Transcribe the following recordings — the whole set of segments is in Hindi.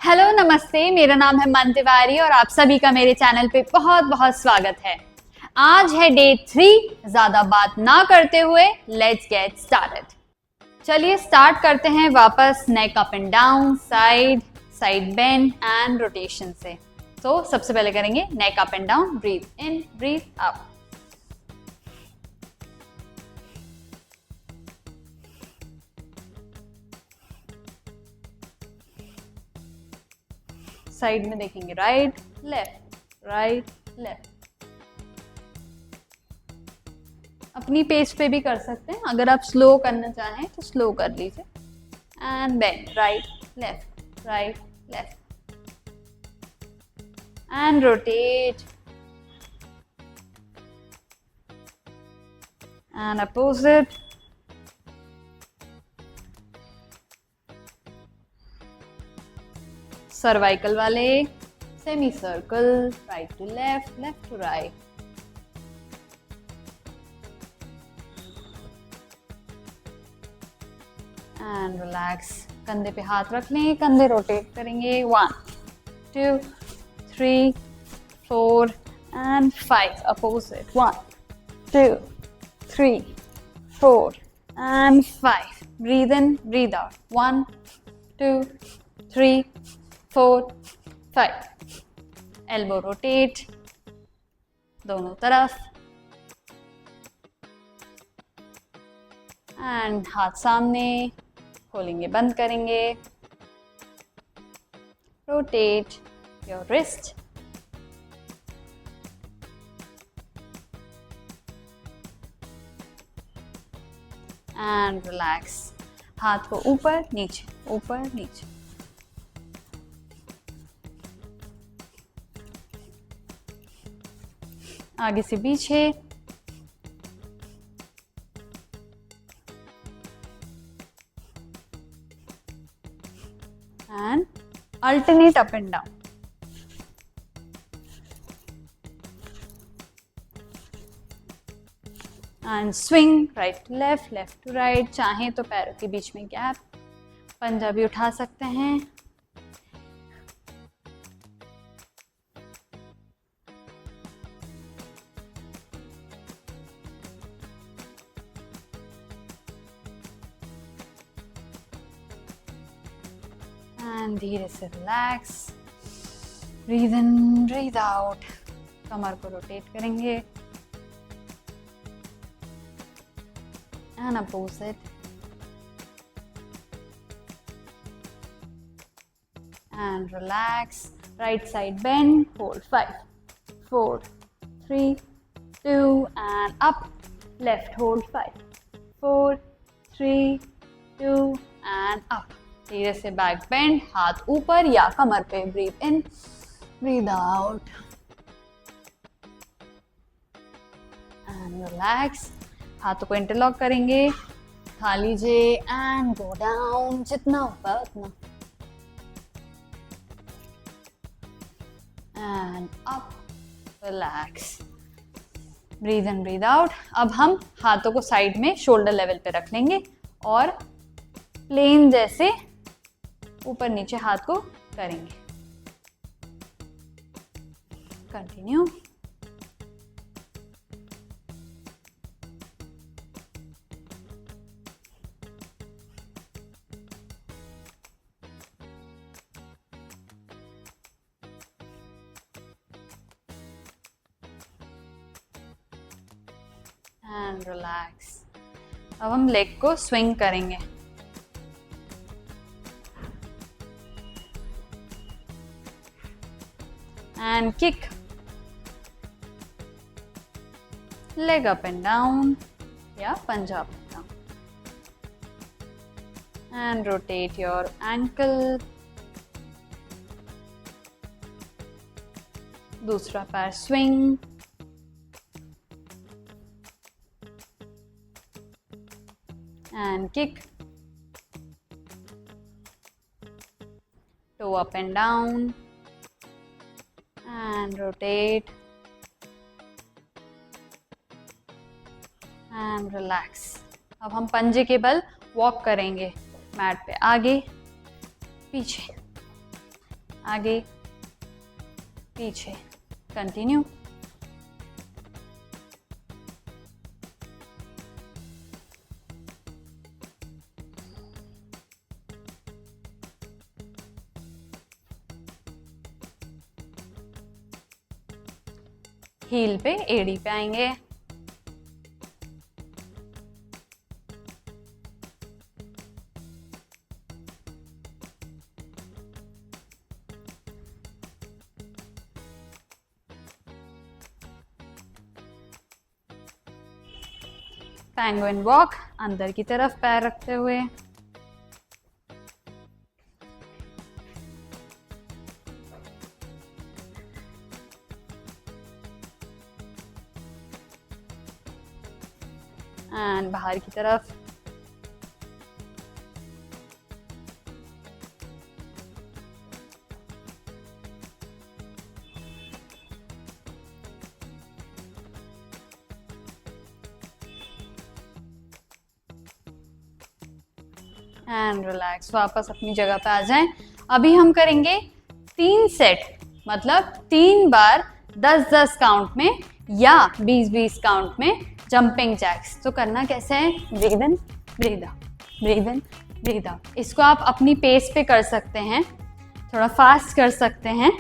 हेलो नमस्ते, मेरा नाम है मन तिवारी और आप सभी का मेरे चैनल पे बहुत बहुत स्वागत है। आज है डे 3। ज्यादा बात ना करते हुए लेट्स गेट स्टार्टेड। चलिए स्टार्ट करते हैं वापस neck up and down, side side bend and rotation से। तो सबसे पहले करेंगे neck up and down, breathe in breathe up. Side में देखेंगे राइट लेफ्ट। अपनी पेस पे भी कर सकते हैं, अगर आप स्लो करना चाहें तो स्लो कर लीजिए। And bend right left and rotate and opposite. Cervical वाले semi circle, right to left to right. And relax, कंधे पे हाथ रख लें, कंधे रोटेट करेंगे। 1 2 3 4 and 5 opposite. 1 2 3 4 and 5। Breathe in breathe out. 1 2 3 4 5। Elbow rotate दोनों तरफ एंड हाथ सामने, खोलेंगे बंद करेंगे। Rotate your wrist and relax. हाथ को ऊपर नीचे। आगे से पीछे and alternate up and down. And swing right to left to right. चाहें तो पैरों के बीच में गैप, पंजा भी उठा सकते हैं। एंड धीरे से relax, breathe in breathe out. कमर को रोटेट करेंगे and opposite and relax. Right side bend, hold 5 4 3 2 and up. Left hold 5 4 3 2 and up. धीरे से बैक बेंड, हाथ ऊपर या कमर पे। Breathe in breathe out and relax. हाथों को इंटरलॉक करेंगे, उठा लीजिए एंड गो डाउन। जितना ऊपर उतना and up. Relax, breathe in breathe out. अब हम हाथों को साइड में शोल्डर लेवल पे रख लेंगे और प्लेन जैसे ऊपर नीचे हाथ को करेंगे। कंटिन्यू। And relax. अब हम लेग को स्विंग करेंगे। And kick, leg up and down या पंजा up and down. And rotate your ankle. दूसरा पैर swing and kick, toe up and down and rotate and relax। अब हम पंजे के बल वॉक करेंगे मैट पे, आगे पीछे आगे पीछे, कंटिन्यू। हील पे एड़ी पे आएंगे, पेंगुइन वॉक, अंदर की तरफ पैर रखते हुए। एंड बाहर की तरफ। एंड रिलैक्स, वापस अपनी जगह पे आ जाएं। अभी हम करेंगे 3 सेट, मतलब 3 बार 10-10 काउंट में या 20-20 काउंट में जंपिंग जैक्स। तो करना कैसे है? Breathe in, breathe out, breathe in, breathe out. इसको आप अपनी पेस पे कर सकते हैं, थोड़ा फास्ट कर सकते हैं।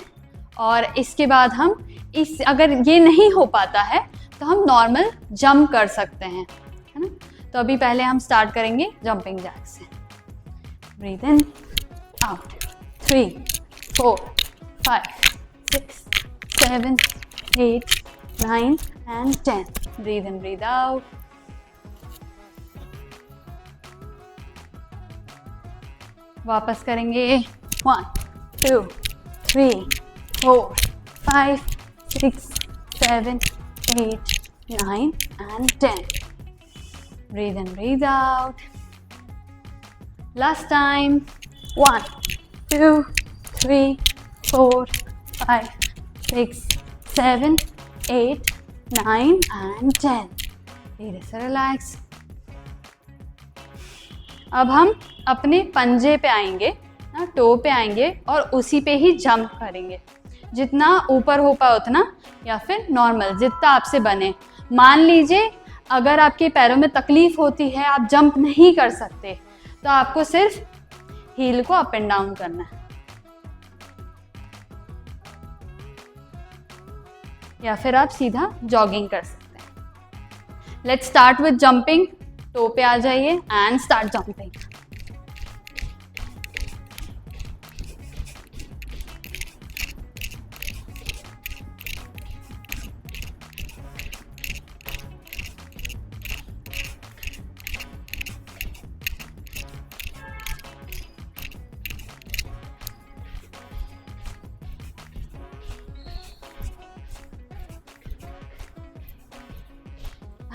और इसके बाद हम अगर ये नहीं हो पाता है तो हम नॉर्मल जंप कर सकते हैं, है ना। तो अभी पहले हम स्टार्ट करेंगे जंपिंग जैक्स से। Breathe in, out, 3, 4, 5, 6, 7, 8, 9 and 10. Breathe in, breathe out. वापस करेंगे 1, 2, 3, 4, 5, 6, 7, 8, 9 and 10. Breathe in, breathe out. Last time. 1, 2, 3, 4, 5, 6, 7, 8, 9 and 10. धीरे से रिलैक्स। अब हम अपने पंजे पे आएंगे, ना टो पे आएंगे और उसी पे ही जंप करेंगे। जितना ऊपर हो पाए उतना, या फिर नॉर्मल जितना आपसे बने। मान लीजिए अगर आपके पैरों में तकलीफ होती है, आप जंप नहीं कर सकते, तो आपको सिर्फ हील को अप एंड डाउन करना है, या फिर आप सीधा जॉगिंग कर सकते हैं। Let's start with jumping. Toe पे आ जाइए and start jumping.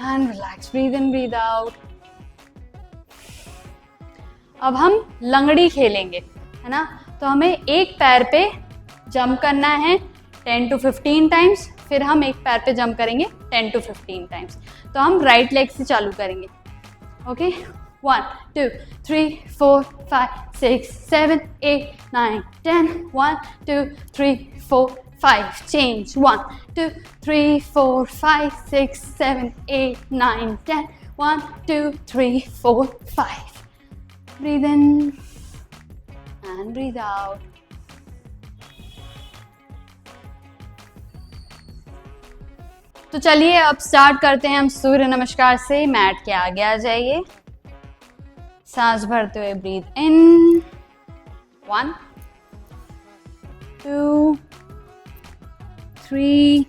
And relax, breathe in, breathe out. अब हम लंगड़ी खेलेंगे, है ना। तो हमें एक पैर पे जंप करना है 10 to 15 टाइम्स, फिर हम एक पैर पे जंप करेंगे 10 to 15 टाइम्स। तो हम राइट लेग से चालू करेंगे। Okay, 1, 2, 3, 4, 5, 6, 7, 8, 9, 10. 1, 2, 3, 4, 5. Change. 1, 2, 3, 4, 5, 6, 7, 8, 9, 10. 1, 2, 3, 4, 5. Breathe in and breathe out. तो चलिए अब स्टार्ट करते हैं हम सूर्य नमस्कार से। मैट के आगे आ जाइए, सांस भरते हुए ब्रीथ इन, 1, 2, 3,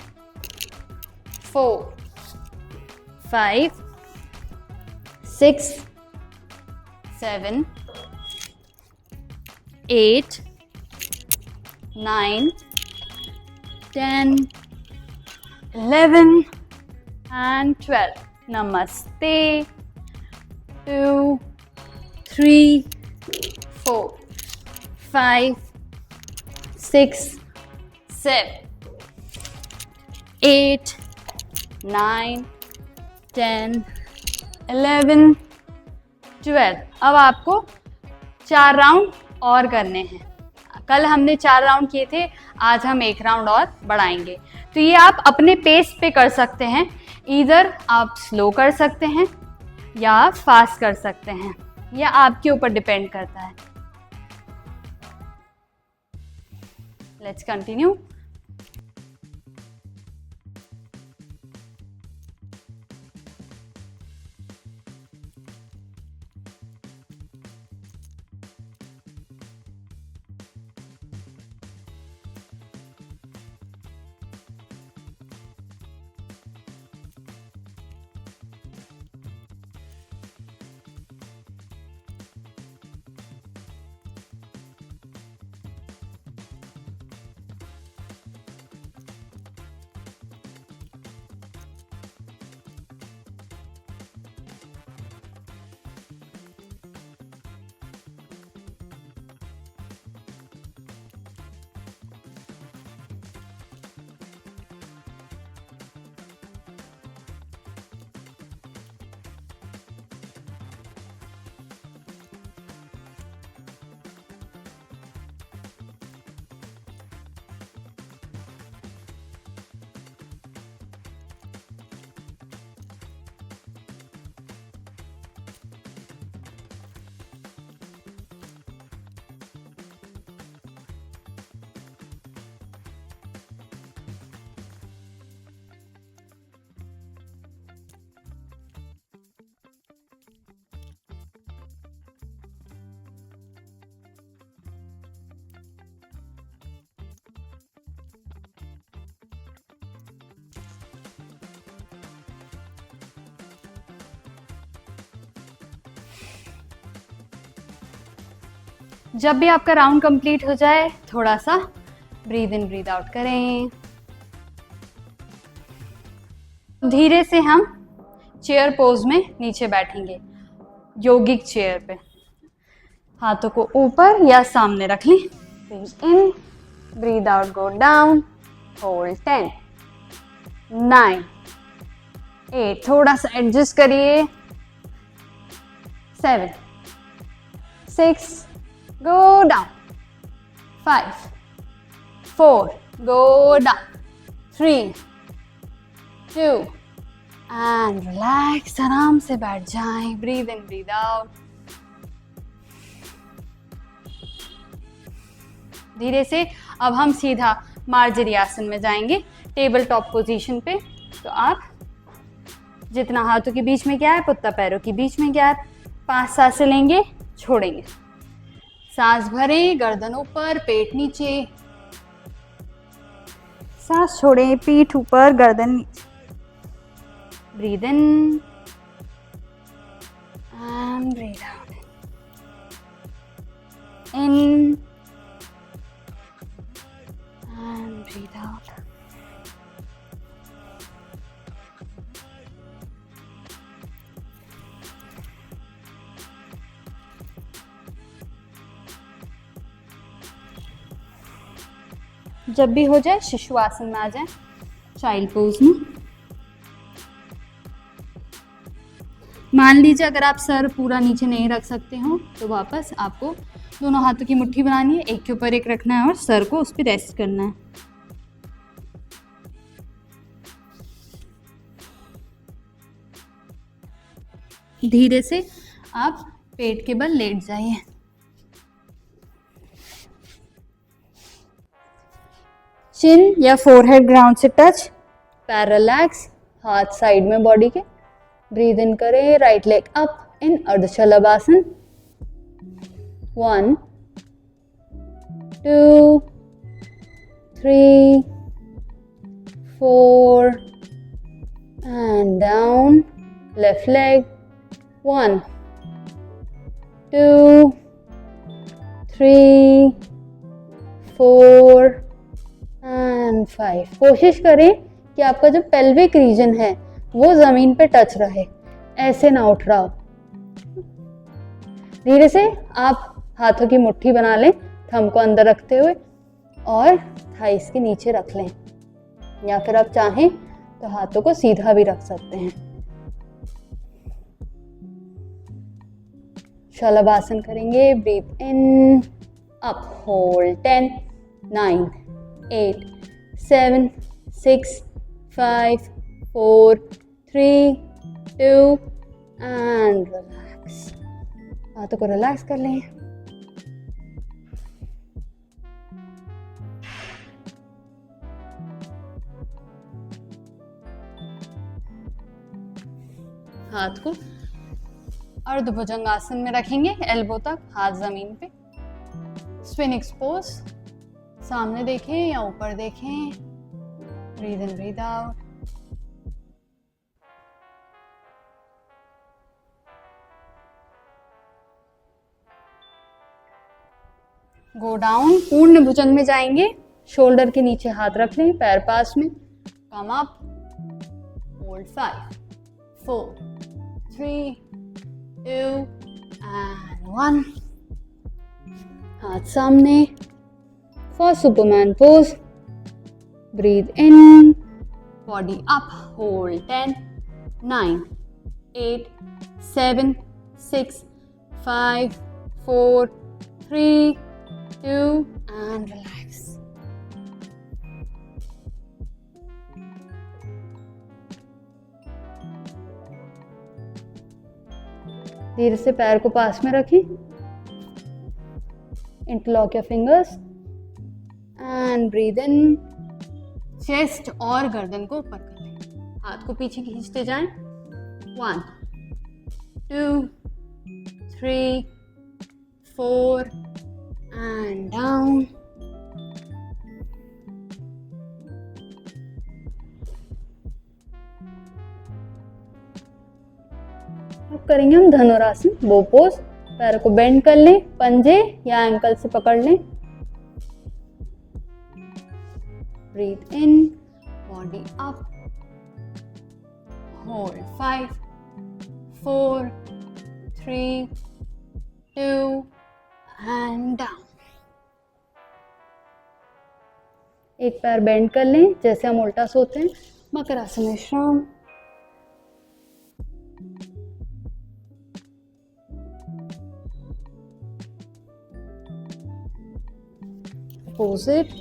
4, 5, 6, 7, 8, 9, 10, 11 and 12. Namaste. 2, 3, 4, 5, 6, 7, 8, 9, 10, 11, 12. अब आपको 4 राउंड और करने हैं। कल हमने 4 राउंड किए थे, आज हम 1 राउंड और बढ़ाएंगे। तो ये आप अपने पेस पे कर सकते हैं, इधर आप स्लो कर सकते हैं या फास्ट कर सकते हैं, यह आपके ऊपर डिपेंड करता है। Let's continue. जब भी आपका राउंड कंप्लीट हो जाए, थोड़ा सा ब्रीद इन ब्रीद आउट करें। धीरे से हम चेयर पोज में नीचे बैठेंगे, योगिक चेयर पे। हाथों को ऊपर या सामने रख लें। Breathe in, breathe out, go down, hold 10, 9, 8, थोड़ा सा एडजस्ट करिए, 7, 6, go down, 5, 4, go down, 3, 2, and relax, आराम से बैठ जाएं। breathe in, breathe out। धीरे से अब हम सीधा मार्जरी आसन में जाएंगे, टेबल टॉप पोजीशन पे। तो आप जितना हाथों के बीच में गैप, उतना पैरों के बीच में गैप, 5 सांसें लेंगे, छोड़ेंगे। सांस भरें, गर्दन ऊपर, पेट नीचे, सांस छोड़ें, पीठ ऊपर, गर्दन नीचे। Breathe in and breathe out, in and breathe out. जब भी हो जाए शिशु आसन में आ जाए, चाइल्ड पोज में। मान लीजिए अगर आप सर पूरा नीचे नहीं रख सकते हो तो वापस आपको दोनों हाथों की मुट्ठी बनानी है, एक के ऊपर एक रखना है और सर को उस पर रेस्ट करना है। धीरे से आप पेट के बल लेट जाइए। चिन या फोरहेड ग्राउंड से टच, पैर रिलैक्स, हाथ साइड में बॉडी के। ब्रीद इन करें, right leg up in अर्धशलभासन। 1, 2, 3, 4 and down. Left leg. 1, 2, 3, 4 and 5। कोशिश करें कि आपका जो पेल्विक रीजन है वो जमीन पे टच रहे, ऐसे ना उठ रहा हो। धीरे से आप हाथों की मुट्ठी बना लें, थंब को अंदर रखते हुए, और थाइस के नीचे रख लें, या फिर आप चाहें तो हाथों को सीधा भी रख सकते हैं। शलभासन करेंगे। Breathe in up, hold 10, 9, 8, 7, 6, 5, 4, 3, 2 and relax. हाथों को रिलैक्स कर लें. हाथ को अर्धभुजंगासन में रखेंगे, एल्बो तक, हाथ जमीन पे. स्फिनिक्स पोज. सामने देखें या ऊपर देखें. Breathe in, breathe out. Go down. पूर्ण भुजंग में जाएंगे. शोल्डर के नीचे हाथ रख लें, पैर पास में. Come up, hold 5, 4, 3, 2 and 1. हाथ सामने. For Superman pose. Breathe in. Body up. Hold 10, 9, 8, 7, 6, 5, 4, 3, 2 and relax. धीरे से पैर को पास में रखें. Interlock your fingers and breathe in. Chest और गर्दन को ऊपर कर लें. हाथ को पीछे खींचते जाएं. 1, 2, 3, 4 एंड डाउन. अब करेंगे हम धनुरासन, बो पोज. पैरों को बेंड कर लें, पंजे या एंकल से पकड़ लें. Breathe in, body up, hold 5, 4, 3, 2 and down. एक पैर बेंड कर लें जैसे हम उल्टा सोते हैं. मकरासन विश्राम. Pose it.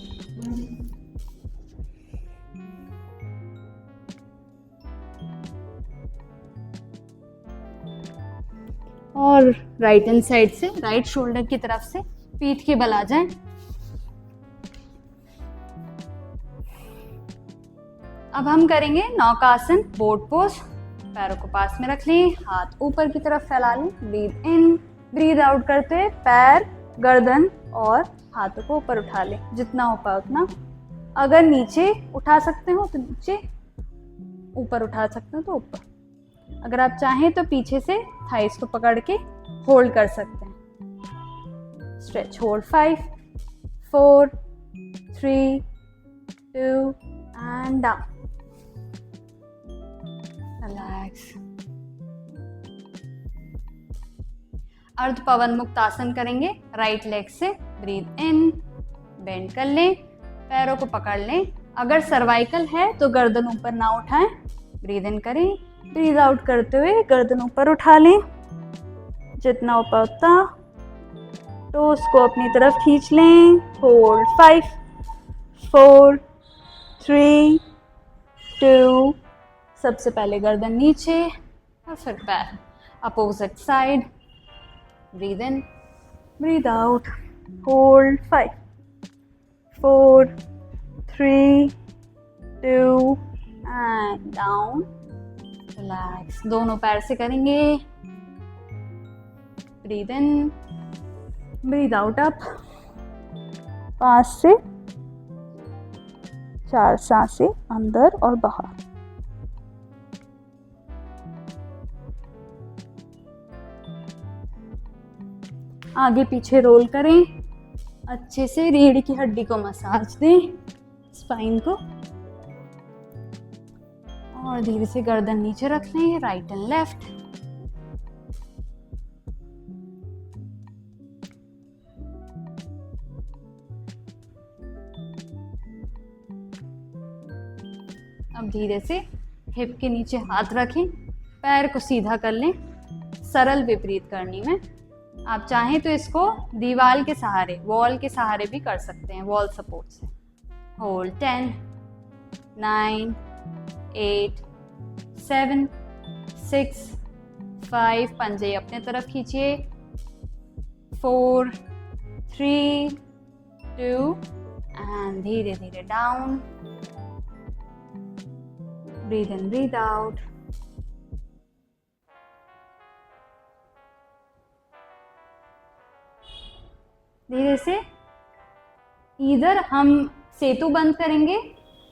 और राइट हैंड साइड से, राइट शोल्डर की तरफ से पीठ के बल आ जाएं. अब हम करेंगे नौकासन, बोट पोज. पैरों को पास में रख लें, हाथ ऊपर की तरफ फैला लें. ब्रीद इन, ब्रीद आउट करते हुए पैर, गर्दन और हाथों को ऊपर उठा लें, जितना हो पाए उतना. अगर नीचे उठा सकते हो तो नीचे, ऊपर उठा सकते हो तो ऊपर. अगर आप चाहें तो पीछे से थाइस को पकड़ के होल्ड कर सकते हैं. Stretch, hold 5, 4, 3, 2 and down. Relax. अर्ध पवन मुक्त आसन करेंगे राइट लेग से. ब्रीथ इन, बेंड कर लें, पैरों को पकड़ लें. अगर सर्वाइकल है तो गर्दन ऊपर ना उठाएं. ब्रीथ इन करें, ब्रीथ आउट करते हुए गर्दन ऊपर उठा लें, जितना ऊपर उतना. टोस को अपनी तरफ खींच लें. होल्ड 5, 4, 3, 2. सबसे पहले गर्दन नीचे और फिर पैर. Opposite side. Breathe in, breathe out. Hold 5, 4, 3, 2 and down. Relax. दोनों पैर से करेंगे. Breathe in, breathe out up. 5 से 4 सांसें अंदर और बाहर. आगे पीछे रोल करें. अच्छे से रीढ़ की हड्डी को मसाज दें, स्पाइन को. और धीरे से गर्दन नीचे रख लें, राइट एंड लेफ्ट. अब धीरे से हिप के नीचे हाथ रखें, पैर को सीधा कर लें. सरल विपरीत करनी में. आप चाहें तो इसको दीवार के सहारे, वॉल के सहारे भी कर सकते हैं, वॉल सपोर्ट से। होल्ड 10, 9, 8, 7, 6, 5, पंजे अपने तरफ खींचिए, 4, 3, 2 एंड धीरे धीरे down. Breathe in, breathe out. धीरे से इधर हम सेतु बंद करेंगे,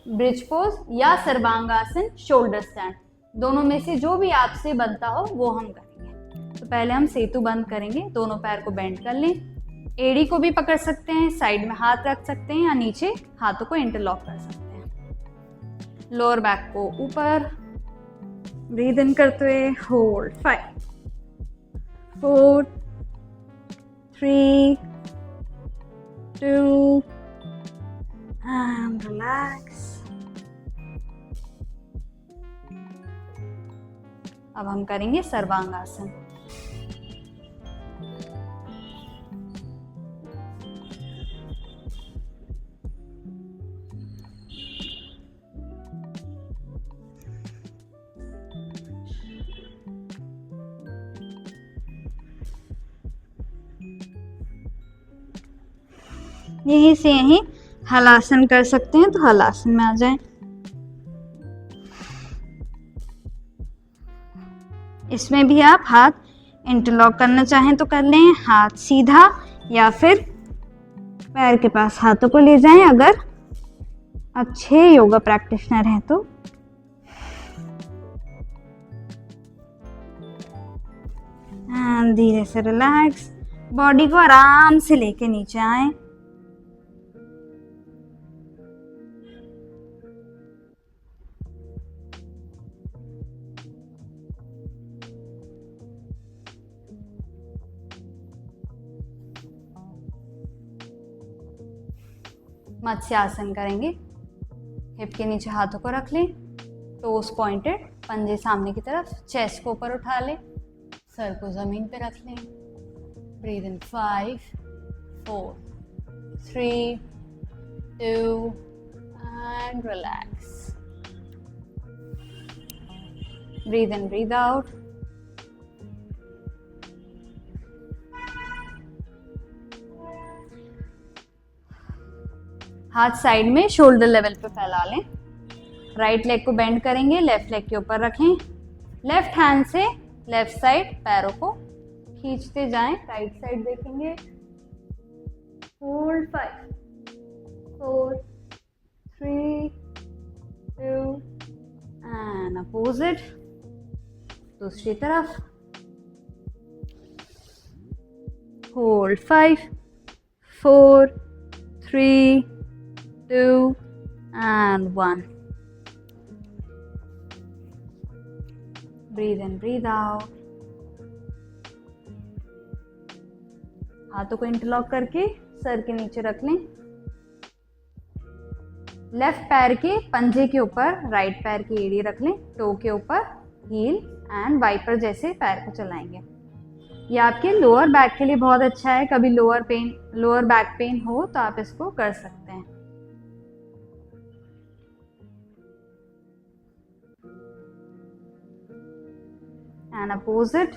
ब्रिज पोज, या सर्वांगासन शोल्डर स्टैंड, दोनों में से जो भी आपसे बनता हो वो हम करेंगे। तो पहले हम सेतु बंद करेंगे, दोनों पैर को बेंड कर लें, एड़ी को भी पकड़ सकते हैं, साइड में हाथ रख सकते हैं या नीचे हाथों को इंटरलॉक कर सकते हैं। लोअर बैक को ऊपर, ब्रीथ इन करते हुए होल्ड 5, 4, 3, 2 and relax। अब हम करेंगे सर्वांगासन। यहीं से यहीं हलासन कर सकते हैं, तो हलासन में आ जाएं। इसमें भी आप हाथ इंटरलॉक करना चाहें तो कर लें, हाथ सीधा, या फिर पैर के पास हाथों को ले जाएं अगर अच्छे योगा प्रैक्टिशनर हैं तो। धीरे से रिलैक्स, बॉडी को आराम से लेके नीचे आए। मत्स्यासन करेंगे, हिप के नीचे हाथों को रख लें, टोस पॉइंटेड, पंजे सामने की तरफ, चेस्ट को ऊपर उठा लें, सर को जमीन पे रख लें। Breathe in 5, 4, 3, 2 and relax. Breathe in, breathe out. हाथ साइड में शोल्डर लेवल पे फैला लें, राइट लेग को बेंड करेंगे, लेफ्ट लेग के ऊपर रखें, लेफ्ट हैंड से लेफ्ट साइड पैरों को खींचते जाएं, राइट साइड देखेंगे। होल्ड 5, 4, 3, 2 एंड अपोजिट, दूसरी तरफ। Hold 5, 4, 3, 2 and 1. Breathe in, breathe out. हाथों को इंटरलॉक करके सर के नीचे रख लें, लेफ्ट पैर के पंजे के ऊपर राइट पैर की एड़ी रख लें, टो के ऊपर हील एंड वाइपर जैसे पैर को चलाएंगे। ये आपके लोअर बैक के लिए बहुत अच्छा है, कभी लोअर बैक पेन हो तो आप इसको कर सकते हैं। And opposite.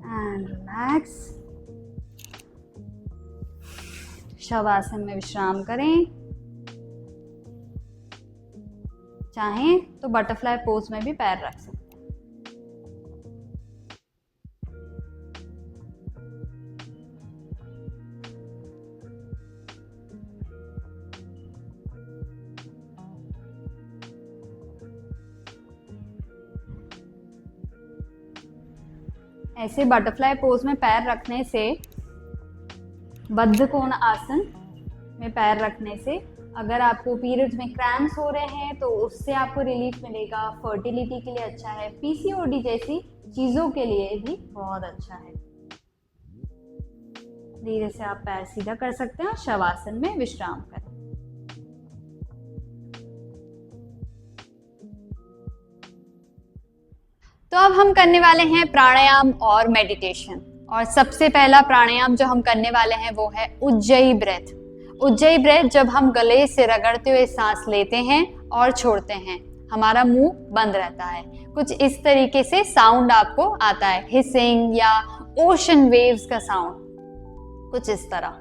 And relax. Shavasana में विश्राम करें, चाहें तो बटरफ्लाई पोज में भी पैर रख सकते हैं। ऐसे बटरफ्लाई पोज में पैर रखने से, बद्ध कोण आसन में पैर रखने से, अगर आपको पीरियड्स में क्रैम्प्स हो रहे हैं तो उससे आपको रिलीफ मिलेगा। फर्टिलिटी के लिए अच्छा है, पीसीओडी जैसी चीज़ों के लिए भी बहुत अच्छा है। धीरे से आप पैर सीधा कर सकते हैं और शवासन में विश्राम करें। तो अब हम करने वाले हैं प्राणायाम और मेडिटेशन। और सबसे पहला प्राणायाम जो हम करने वाले हैं वो है उज्जयी ब्रेथ। उज्जयी ब्रेथ जब हम गले से रगड़ते हुए सांस लेते हैं और छोड़ते हैं, हमारा मुंह बंद रहता है। कुछ इस तरीके से साउंड आपको आता है, हिसिंग या ओशन वेव्स का साउंड, कुछ इस तरह।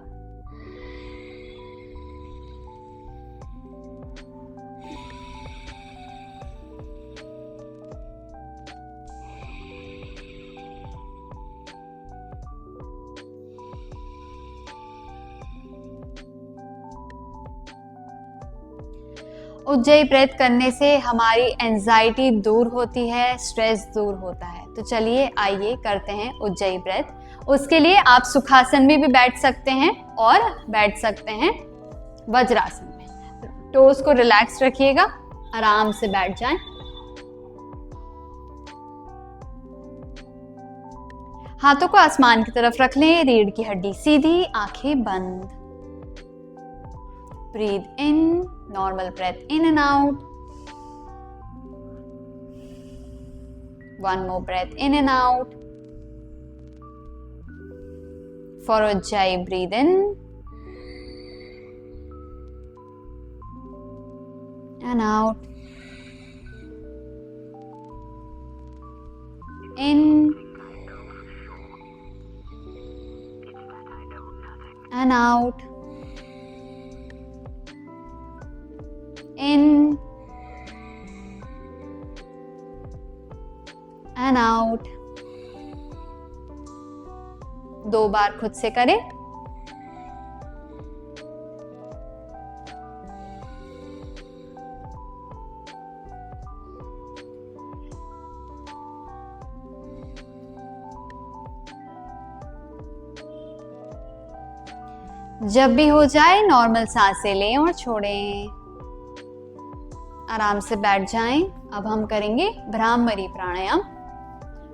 उज्जयी ब्रेथ करने से हमारी एंजाइटी दूर होती है, स्ट्रेस दूर होता है। तो चलिए आइए करते हैं उज्जयी ब्रेथ। उसके लिए आप सुखासन में भी बैठ सकते हैं और बैठ सकते हैं वज्रासन में। टोस को रिलैक्स रखिएगा, आराम से बैठ जाएं। हाथों को आसमान की तरफ रख लें, रीढ़ की हड्डी सीधी, आंखें बंद। Breathe in, normal breath in and out. One more breath in and out. For Ujjayi, breathe in and out. In and out. In and out. 2 बार खुद से करें। जब भी हो जाए नॉर्मल सांसें लें और छोड़ें, आराम से बैठ जाएं। अब हम करेंगे भ्रामरी प्राणायाम।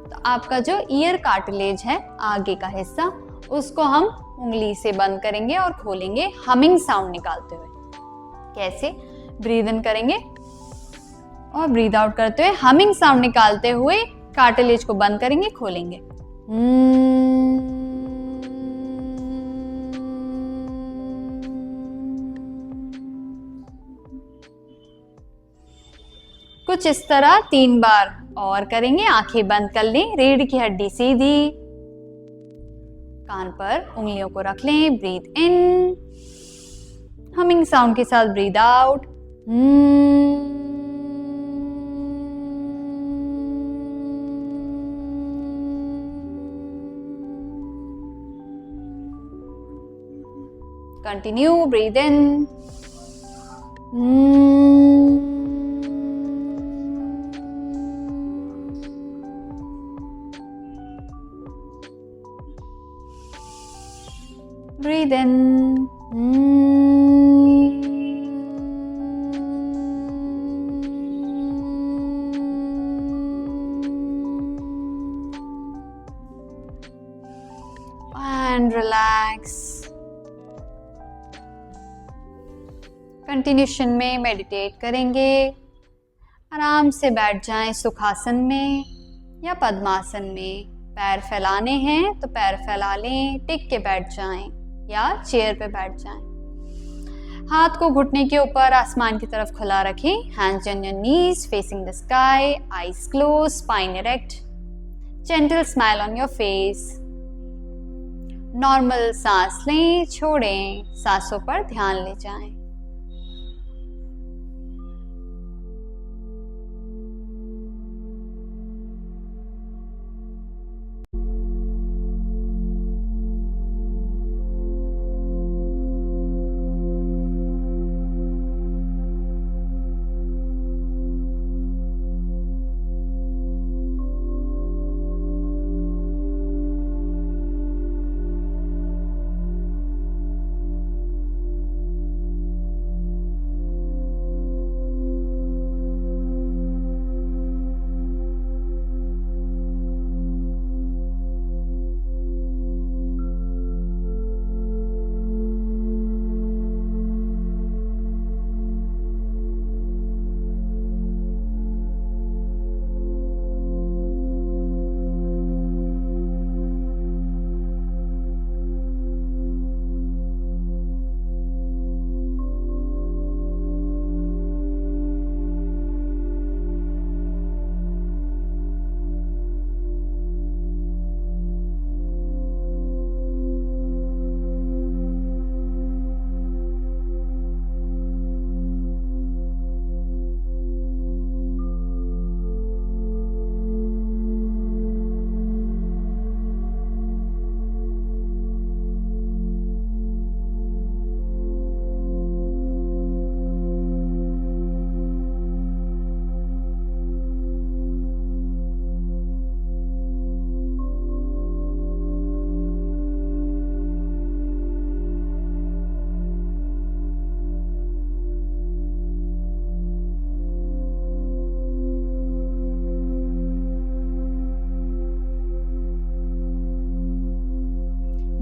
तो आपका जो ईयर कार्टिलेज है, आगे का हिस्सा, उसको हम उंगली से बंद करेंगे और खोलेंगे हमिंग साउंड निकालते हुए। कैसे? ब्रीद इन करेंगे और ब्रीद आउट करते हुए हमिंग साउंड निकालते हुए कार्टिलेज को बंद करेंगे, खोलेंगे। कुछ इस तरह 3 बार और करेंगे। आंखें बंद कर लें, रीढ़ की हड्डी सीधी, कान पर उंगलियों को रख लें। ब्रीथ इन, हमिंग साउंड के साथ breathe out. Continue, breathe in, breathe in, and relax. Continuation में मेडिटेट करेंगे। आराम से बैठ जाएं सुखासन में या पद्मासन में। पैर फैलाने हैं तो पैर फैला लें, टिक के बैठ जाएं या चेयर पे बैठ जाएं। हाथ को घुटने के ऊपर आसमान की तरफ खुला रखें। Hands on your knees, facing the sky, eyes close, spine erect, gentle smile on your face. Normal सांस लें, छोड़ें, सांसों पर ध्यान ले जाएं।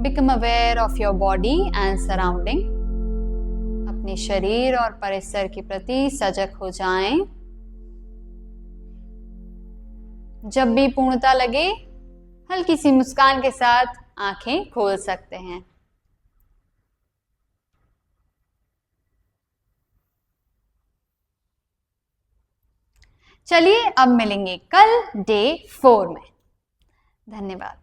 Become aware of your body and surrounding. अपने शरीर और परिसर के प्रति सजग हो जाएं। जब भी पूर्णता लगे, हल्की सी मुस्कान के साथ आंखें खोल सकते हैं। चलिए अब मिलेंगे कल डे 4 में। धन्यवाद।